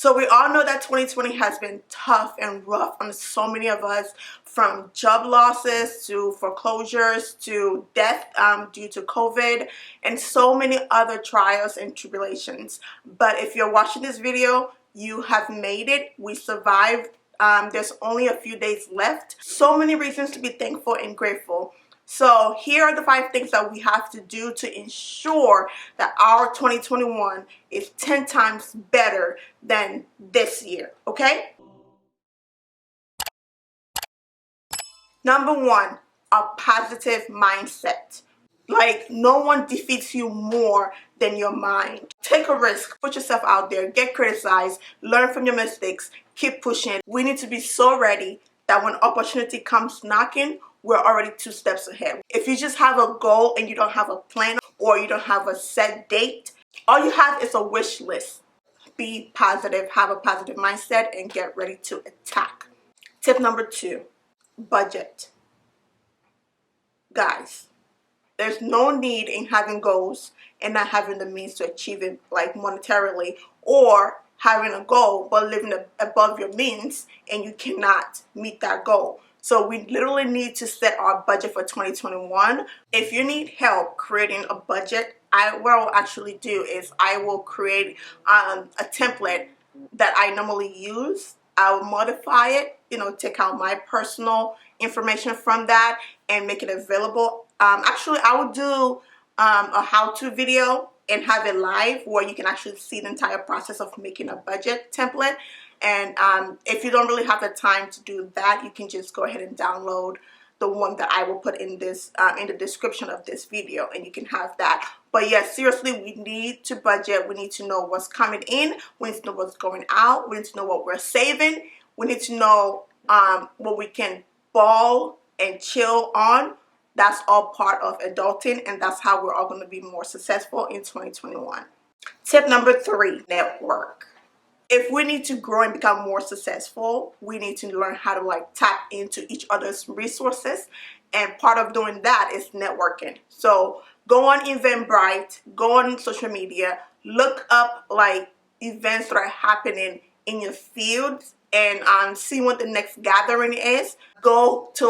So we all know that 2020 has been tough and rough on so many of us, from job losses to foreclosures to death due to COVID and so many other trials and tribulations. But if you're watching this video, you have made it. We survived. There's only a few days left. So many reasons to be thankful and grateful. So here are the 5 things that we have to do to ensure that our 2021 is 10 times better than this year, okay? Number 1, a positive mindset. Like, no one defeats you more than your mind. Take a risk, put yourself out there, get criticized, learn from your mistakes, keep pushing. We need to be so ready that when opportunity comes knocking, we're already 2 steps ahead. If you just have a goal and you don't have a plan or you don't have a set date, all you have is a wish list. Be positive, have a positive mindset, and get ready to attack. Tip number 2, budget. Guys, there's no need in having goals and not having the means to achieve it, like monetarily, or having a goal but living above your means and you cannot meet that goal. So we literally need to set our budget for 2021. If you need help creating a budget, what I'll actually do is I will create a template that I normally use. I will modify it, take out my personal information from that and make it available. Actually, I will do a how-to video and have it live where you can actually see the entire process of making a budget template. And if you don't really have the time to do that, you can just go ahead and download the one that I will put in this in the description of this video, and you can have that. But yes, seriously, we need to budget. We need to know what's coming in. We need to know what's going out. We need to know what we're saving. We need to know what we can ball and chill on. That's all part of adulting, and that's how we're all going to be more successful in 2021. Tip number 3, network. If we need to grow and become more successful, we need to learn how to tap into each other's resources, and part of doing that is networking. So go on Eventbrite, go on social media, look up events that are happening in your fields, and see what the next gathering is. Go to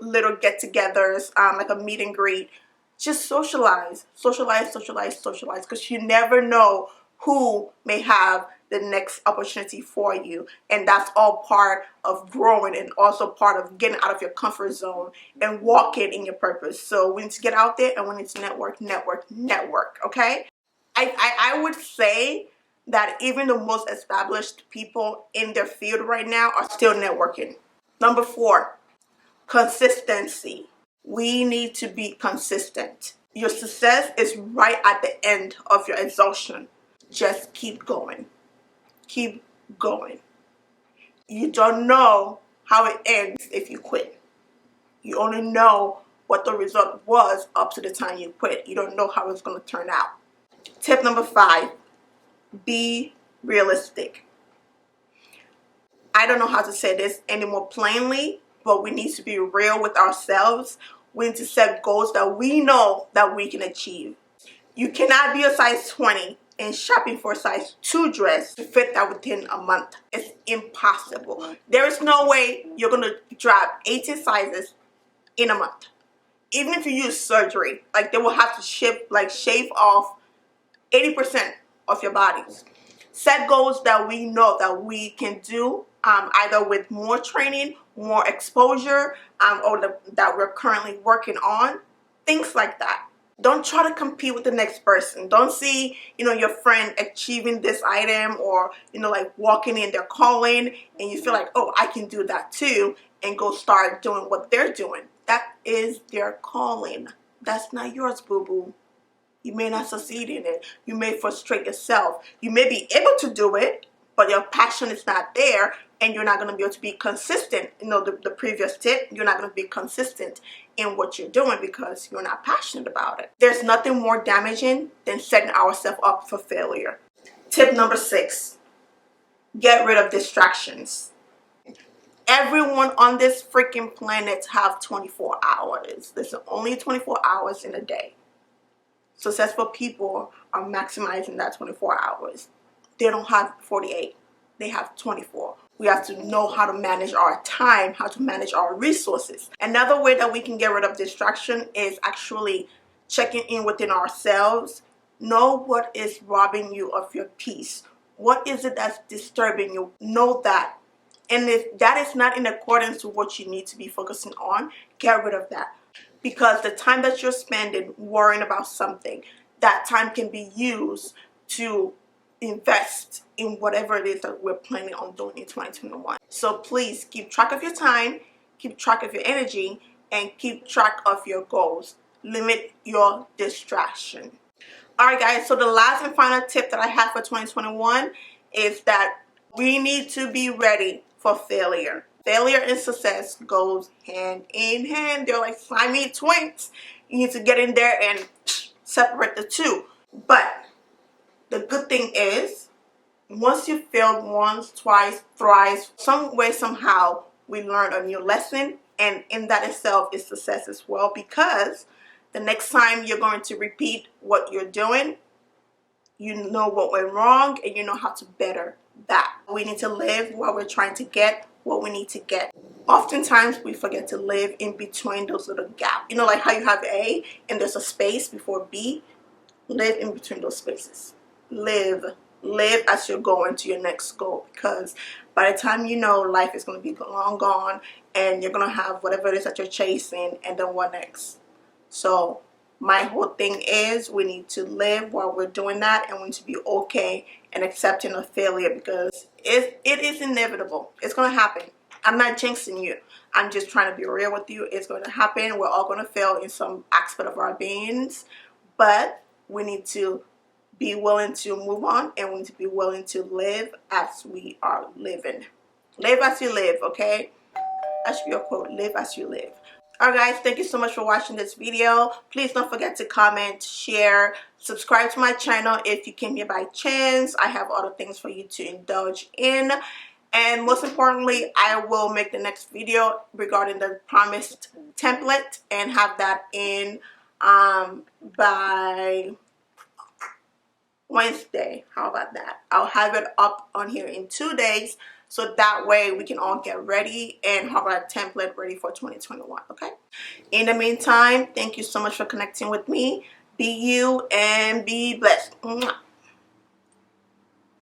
little get-togethers, like a meet and greet. Just socialize, because you never know who may have the next opportunity for you, and that's all part of growing and also part of getting out of your comfort zone and walking in your purpose. So we need to get out there and we need to network, okay? I would say that even the most established people in their field right now are still networking. Number 4, consistency. We need to be consistent. Your success is right at the end of your exhaustion. Just keep going. Keep going. You don't know how it ends if you quit. You only know what the result was up to the time you quit. You don't know how it's going to turn out. Tip number 5, be realistic. I don't know how to say this any more plainly, but we need to be real with ourselves. We need to set goals that we know that we can achieve. You cannot be a size 20 and shopping for a size 2 dress to fit that within a month. It's impossible. There is no way you're going to drop 18 sizes in a month. Even if you use surgery, they will have to shave off 80% of your bodies. Set goals that we know that we can do, either with more training, more exposure, or that we're currently working on. Things like that. Don't try to compete with the next person. Don't see, your friend achieving this item or, walking in their calling and you feel like, oh, I can do that too, and go start doing what they're doing. That is their calling. That's not yours, boo-boo. You may not succeed in it. You may frustrate yourself. You may be able to do it, but your passion is not there, and you're not going to be able to be consistent. The previous tip, you're not going to be consistent in what you're doing because you're not passionate about it. There's nothing more damaging than setting ourselves up for failure. Tip number 6, get rid of distractions. Everyone on this freaking planet have 24 hours. There's only 24 hours in a day. Successful people are maximizing that 24 hours. They don't have 48. they have 24. We have to know how to manage our time, how to manage our resources. Another way that we can get rid of distraction is actually checking in within ourselves. Know what is robbing you of your peace. What is it that's disturbing you? Know that. And if that is not in accordance with what you need to be focusing on, get rid of that. Because the time that you're spending worrying about something, that time can be used to invest in whatever it is that we're planning on doing in 2021. So please keep track of your time, keep track of your energy, and keep track of your goals. Limit your distraction. Alright guys, so the last and final tip that I have for 2021 is that we need to be ready for failure. Failure and success goes hand in hand. They're like Siamese twins. You need to get in there and separate the two. But the good thing is, once you failed once, twice, thrice, some way, somehow, we learn a new lesson. And in that itself is success as well, because the next time you're going to repeat what you're doing, you know what went wrong and you know how to better that. We need to live while we're trying to get what we need to get. Oftentimes we forget to live in between those little gaps. You know, like how you have A and there's a space before B. Live in between those spaces. Live as you're going to your next goal, because by the time you know, life is going to be long gone and you're going to have whatever it is that you're chasing, and then what next? So my whole thing is we need to live while we're doing that, and we need to be okay and accepting of failure, because it is inevitable. It's going to happen. I'm not jinxing you. I'm just trying to be real with you. It's going to happen. We're all going to fail in some aspect of our beings, but we need to be willing to move on, and we need to be willing to live as we are living. Live as you live, okay? That should be a quote. Live as you live. Alright guys, thank you so much for watching this video. Please don't forget to comment, share, subscribe to my channel if you came here by chance. I have other things for you to indulge in. And most importantly, I will make the next video regarding the promised template and have that in by Wednesday. How about that? I'll have it up on here in 2 days, so that way we can all get ready and have our template ready for 2021. Okay, in the meantime, thank you so much for connecting with me. Be you and be blessed. Mwah.